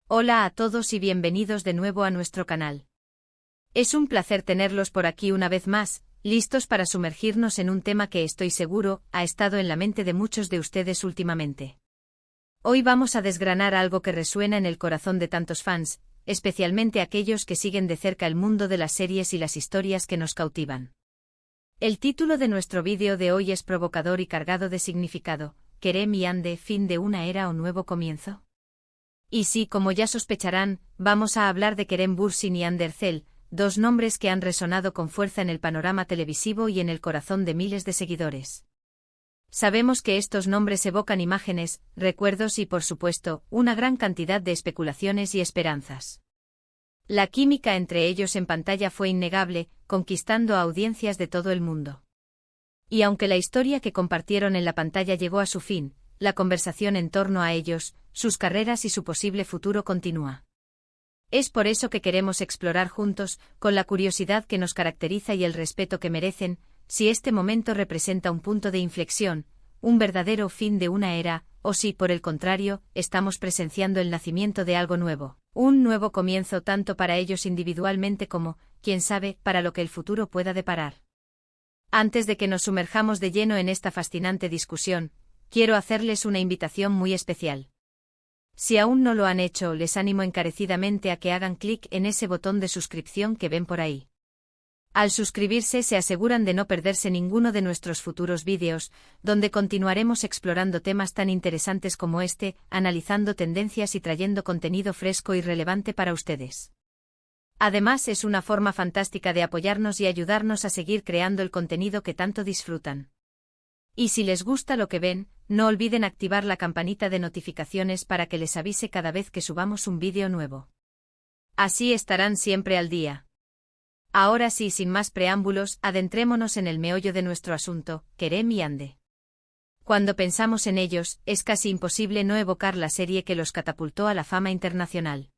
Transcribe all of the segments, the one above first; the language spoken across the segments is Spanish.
Hola a todos y bienvenidos de nuevo a nuestro canal. Es un placer tenerlos por aquí una vez más, listos para sumergirnos en un tema que estoy seguro ha estado en la mente de muchos de ustedes últimamente. Hoy vamos a desgranar algo que resuena en el corazón de tantos fans, especialmente aquellos que siguen de cerca el mundo de las series y las historias que nos cautivan. El título de nuestro vídeo de hoy es provocador y cargado de significado: ¿Kerem y Ande, fin de una era o nuevo comienzo? Y sí, como ya sospecharán, vamos a hablar de Kerem Bürsin y Hande Erçel, dos nombres que han resonado con fuerza en el panorama televisivo y en el corazón de miles de seguidores. Sabemos que estos nombres evocan imágenes, recuerdos y, por supuesto, una gran cantidad de especulaciones y esperanzas. La química entre ellos en pantalla fue innegable, conquistando a audiencias de todo el mundo. Y aunque la historia que compartieron en la pantalla llegó a su fin, la conversación en torno a ellos, sus carreras y su posible futuro continúa. Es por eso que queremos explorar juntos, con la curiosidad que nos caracteriza y el respeto que merecen, si este momento representa un punto de inflexión, un verdadero fin de una era, o si, por el contrario, estamos presenciando el nacimiento de algo nuevo, un nuevo comienzo tanto para ellos individualmente como, quién sabe, para lo que el futuro pueda deparar. Antes de que nos sumerjamos de lleno en esta fascinante discusión, quiero hacerles una invitación muy especial. Si aún no lo han hecho, les animo encarecidamente a que hagan clic en ese botón de suscripción que ven por ahí. Al suscribirse se aseguran de no perderse ninguno de nuestros futuros vídeos, donde continuaremos explorando temas tan interesantes como este, analizando tendencias y trayendo contenido fresco y relevante para ustedes. Además, es una forma fantástica de apoyarnos y ayudarnos a seguir creando el contenido que tanto disfrutan. Y si les gusta lo que ven, no olviden activar la campanita de notificaciones para que les avise cada vez que subamos un vídeo nuevo. Así estarán siempre al día. Ahora sí, sin más preámbulos, adentrémonos en el meollo de nuestro asunto, Kerem y Hande. Cuando pensamos en ellos, es casi imposible no evocar la serie que los catapultó a la fama internacional.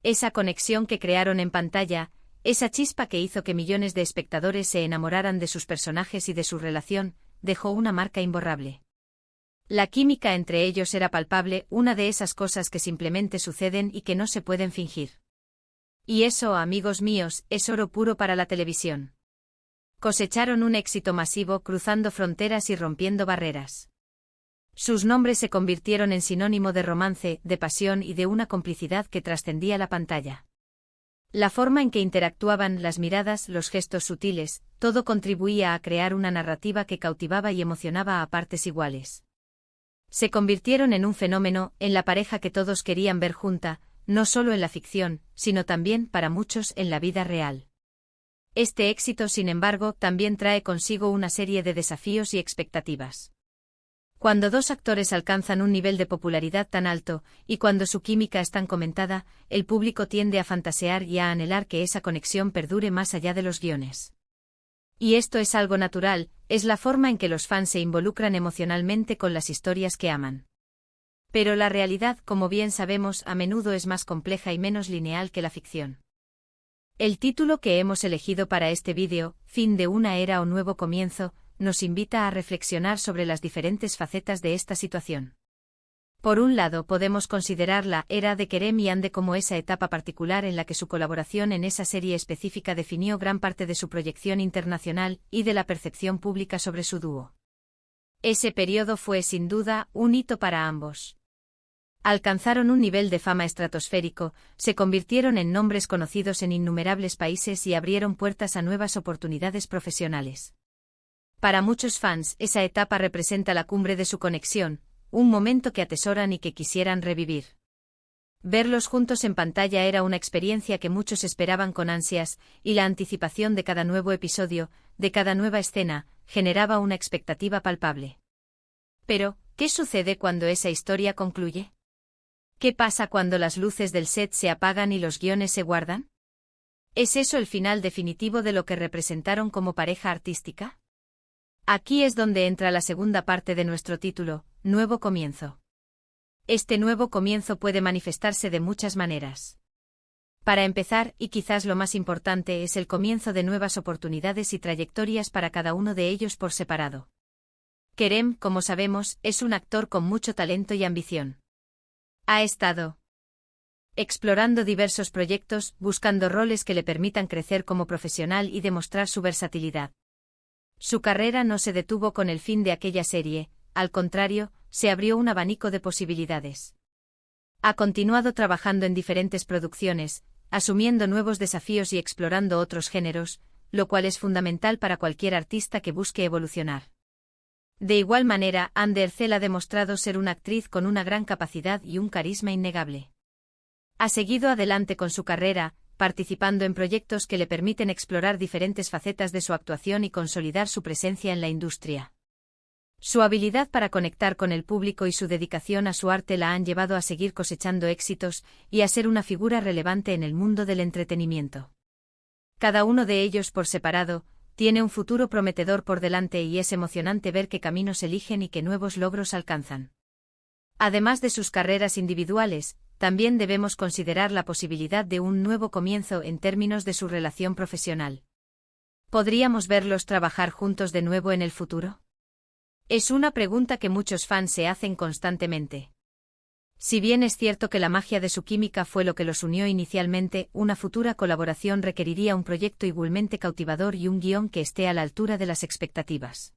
Esa conexión que crearon en pantalla, esa chispa que hizo que millones de espectadores se enamoraran de sus personajes y de su relación, dejó una marca imborrable. La química entre ellos era palpable, una de esas cosas que simplemente suceden y que no se pueden fingir. Y eso, amigos míos, es oro puro para la televisión. Cosecharon un éxito masivo, cruzando fronteras y rompiendo barreras. Sus nombres se convirtieron en sinónimo de romance, de pasión y de una complicidad que trascendía la pantalla. La forma en que interactuaban, las miradas, los gestos sutiles, todo contribuía a crear una narrativa que cautivaba y emocionaba a partes iguales. Se convirtieron en un fenómeno, en la pareja que todos querían ver junta, no solo en la ficción, sino también, para muchos, en la vida real. Este éxito, sin embargo, también trae consigo una serie de desafíos y expectativas. Cuando dos actores alcanzan un nivel de popularidad tan alto, y cuando su química es tan comentada, el público tiende a fantasear y a anhelar que esa conexión perdure más allá de los guiones. Y esto es algo natural, es la forma en que los fans se involucran emocionalmente con las historias que aman. Pero la realidad, como bien sabemos, a menudo es más compleja y menos lineal que la ficción. El título que hemos elegido para este vídeo, Fin de una era o nuevo comienzo, nos invita a reflexionar sobre las diferentes facetas de esta situación. Por un lado, podemos considerar la era de Kerem y Hande como esa etapa particular en la que su colaboración en esa serie específica definió gran parte de su proyección internacional y de la percepción pública sobre su dúo. Ese periodo fue, sin duda, un hito para ambos. Alcanzaron un nivel de fama estratosférico, se convirtieron en nombres conocidos en innumerables países y abrieron puertas a nuevas oportunidades profesionales. Para muchos fans, esa etapa representa la cumbre de su conexión, un momento que atesoran y que quisieran revivir. Verlos juntos en pantalla era una experiencia que muchos esperaban con ansias, y la anticipación de cada nuevo episodio, de cada nueva escena, generaba una expectativa palpable. Pero, ¿qué sucede cuando esa historia concluye? ¿Qué pasa cuando las luces del set se apagan y los guiones se guardan? ¿Es eso el final definitivo de lo que representaron como pareja artística? Aquí es donde entra la segunda parte de nuestro título, Nuevo Comienzo. Este nuevo comienzo puede manifestarse de muchas maneras. Para empezar, y quizás lo más importante, es el comienzo de nuevas oportunidades y trayectorias para cada uno de ellos por separado. Kerem, como sabemos, es un actor con mucho talento y ambición. Ha estado explorando diversos proyectos, buscando roles que le permitan crecer como profesional y demostrar su versatilidad. Su carrera no se detuvo con el fin de aquella serie, al contrario, se abrió un abanico de posibilidades. Ha continuado trabajando en diferentes producciones, asumiendo nuevos desafíos y explorando otros géneros, lo cual es fundamental para cualquier artista que busque evolucionar. De igual manera, Anne Ercel ha demostrado ser una actriz con una gran capacidad y un carisma innegable. Ha seguido adelante con su carrera, participando en proyectos que le permiten explorar diferentes facetas de su actuación y consolidar su presencia en la industria. Su habilidad para conectar con el público y su dedicación a su arte la han llevado a seguir cosechando éxitos y a ser una figura relevante en el mundo del entretenimiento. Cada uno de ellos por separado, tiene un futuro prometedor por delante y es emocionante ver qué caminos eligen y qué nuevos logros alcanzan. Además de sus carreras individuales, también debemos considerar la posibilidad de un nuevo comienzo en términos de su relación profesional. ¿Podríamos verlos trabajar juntos de nuevo en el futuro? Es una pregunta que muchos fans se hacen constantemente. Si bien es cierto que la magia de su química fue lo que los unió inicialmente, una futura colaboración requeriría un proyecto igualmente cautivador y un guión que esté a la altura de las expectativas.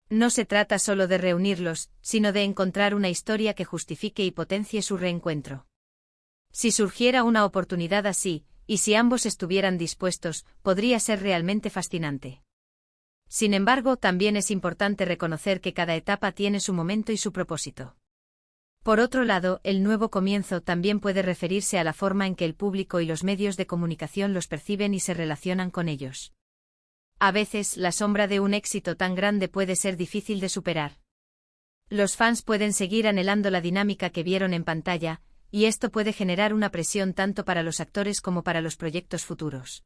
No se trata solo de reunirlos, sino de encontrar una historia que justifique y potencie su reencuentro. Si surgiera una oportunidad así, y si ambos estuvieran dispuestos, podría ser realmente fascinante. Sin embargo, también es importante reconocer que cada etapa tiene su momento y su propósito. Por otro lado, el nuevo comienzo también puede referirse a la forma en que el público y los medios de comunicación los perciben y se relacionan con ellos. A veces, la sombra de un éxito tan grande puede ser difícil de superar. Los fans pueden seguir anhelando la dinámica que vieron en pantalla, y esto puede generar una presión tanto para los actores como para los proyectos futuros.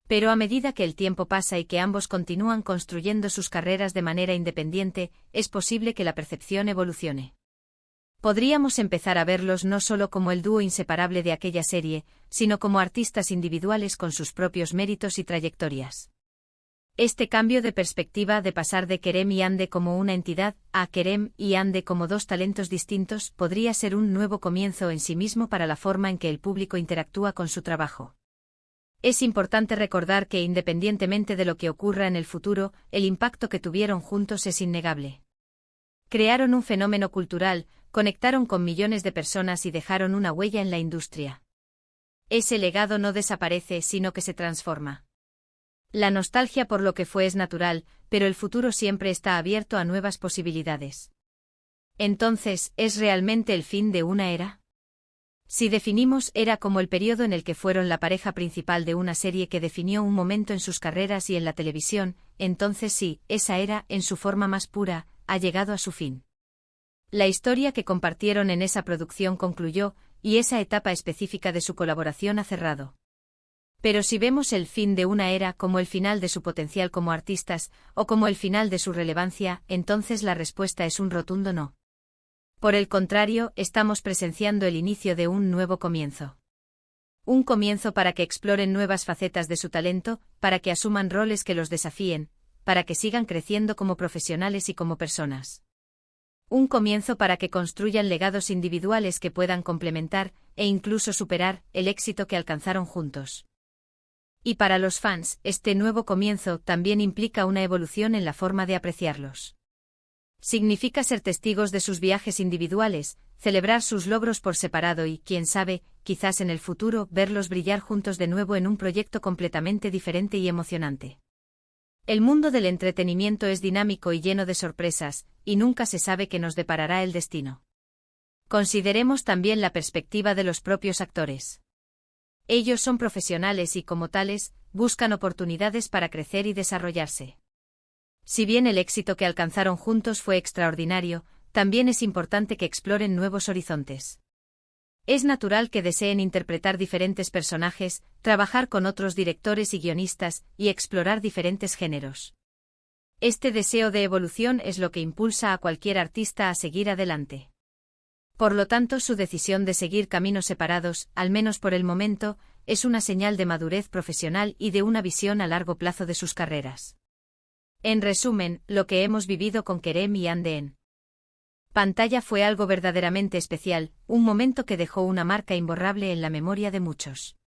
Pero a medida que el tiempo pasa y que ambos continúan construyendo sus carreras de manera independiente, es posible que la percepción evolucione. Podríamos empezar a verlos no solo como el dúo inseparable de aquella serie, sino como artistas individuales con sus propios méritos y trayectorias. Este cambio de perspectiva de pasar de Kerem y Hande como una entidad a Kerem y Hande como dos talentos distintos podría ser un nuevo comienzo en sí mismo para la forma en que el público interactúa con su trabajo. Es importante recordar que independientemente de lo que ocurra en el futuro, el impacto que tuvieron juntos es innegable. Crearon un fenómeno cultural, conectaron con millones de personas y dejaron una huella en la industria. Ese legado no desaparece, sino que se transforma. La nostalgia por lo que fue es natural, pero el futuro siempre está abierto a nuevas posibilidades. Entonces, ¿es realmente el fin de una era? Si definimos era como el periodo en el que fueron la pareja principal de una serie que definió un momento en sus carreras y en la televisión, entonces sí, esa era, en su forma más pura, ha llegado a su fin. La historia que compartieron en esa producción concluyó, y esa etapa específica de su colaboración ha cerrado. Pero si vemos el fin de una era como el final de su potencial como artistas, o como el final de su relevancia, entonces la respuesta es un rotundo no. Por el contrario, estamos presenciando el inicio de un nuevo comienzo. Un comienzo para que exploren nuevas facetas de su talento, para que asuman roles que los desafíen, para que sigan creciendo como profesionales y como personas. Un comienzo para que construyan legados individuales que puedan complementar, e incluso superar, el éxito que alcanzaron juntos. Y para los fans, este nuevo comienzo también implica una evolución en la forma de apreciarlos. Significa ser testigos de sus viajes individuales, celebrar sus logros por separado y, quién sabe, quizás en el futuro, verlos brillar juntos de nuevo en un proyecto completamente diferente y emocionante. El mundo del entretenimiento es dinámico y lleno de sorpresas, y nunca se sabe qué nos deparará el destino. Consideremos también la perspectiva de los propios actores. Ellos son profesionales y, como tales, buscan oportunidades para crecer y desarrollarse. Si bien el éxito que alcanzaron juntos fue extraordinario, también es importante que exploren nuevos horizontes. Es natural que deseen interpretar diferentes personajes, trabajar con otros directores y guionistas, y explorar diferentes géneros. Este deseo de evolución es lo que impulsa a cualquier artista a seguir adelante. Por lo tanto, su decisión de seguir caminos separados, al menos por el momento, es una señal de madurez profesional y de una visión a largo plazo de sus carreras. En resumen, lo que hemos vivido con Kerem y Hande en Pantalla fue algo verdaderamente especial, un momento que dejó una marca imborrable en la memoria de muchos.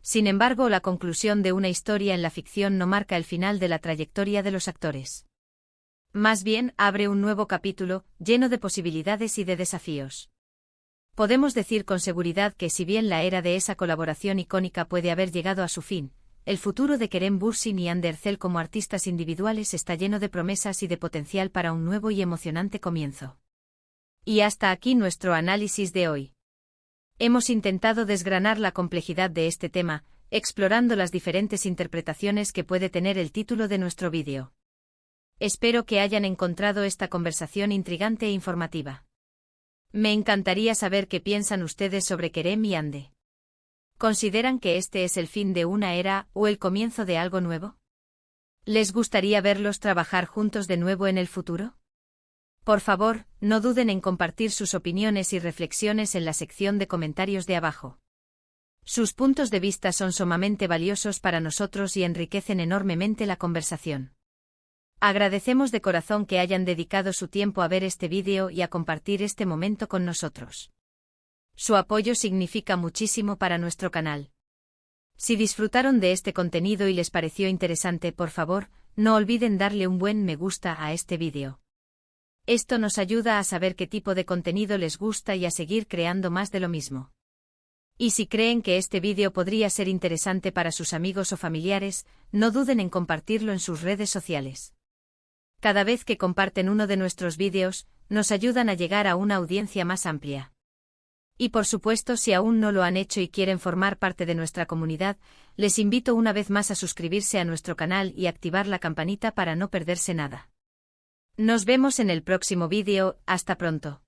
Sin embargo, la conclusión de una historia en la ficción no marca el final de la trayectoria de los actores. Más bien, abre un nuevo capítulo, lleno de posibilidades y de desafíos. Podemos decir con seguridad que si bien la era de esa colaboración icónica puede haber llegado a su fin, el futuro de Kerem Bürsin y Hande Erçel como artistas individuales está lleno de promesas y de potencial para un nuevo y emocionante comienzo. Y hasta aquí nuestro análisis de hoy. Hemos intentado desgranar la complejidad de este tema, explorando las diferentes interpretaciones que puede tener el título de nuestro vídeo. Espero que hayan encontrado esta conversación intrigante e informativa. Me encantaría saber qué piensan ustedes sobre Kerem y Hande. ¿Consideran que este es el fin de una era o el comienzo de algo nuevo? ¿Les gustaría verlos trabajar juntos de nuevo en el futuro? Por favor, no duden en compartir sus opiniones y reflexiones en la sección de comentarios de abajo. Sus puntos de vista son sumamente valiosos para nosotros y enriquecen enormemente la conversación. Agradecemos de corazón que hayan dedicado su tiempo a ver este vídeo y a compartir este momento con nosotros. Su apoyo significa muchísimo para nuestro canal. Si disfrutaron de este contenido y les pareció interesante, por favor, no olviden darle un buen me gusta a este vídeo. Esto nos ayuda a saber qué tipo de contenido les gusta y a seguir creando más de lo mismo. Y si creen que este vídeo podría ser interesante para sus amigos o familiares, no duden en compartirlo en sus redes sociales. Cada vez que comparten uno de nuestros vídeos, nos ayudan a llegar a una audiencia más amplia. Y por supuesto, si aún no lo han hecho y quieren formar parte de nuestra comunidad, les invito una vez más a suscribirse a nuestro canal y activar la campanita para no perderse nada. Nos vemos en el próximo vídeo, hasta pronto.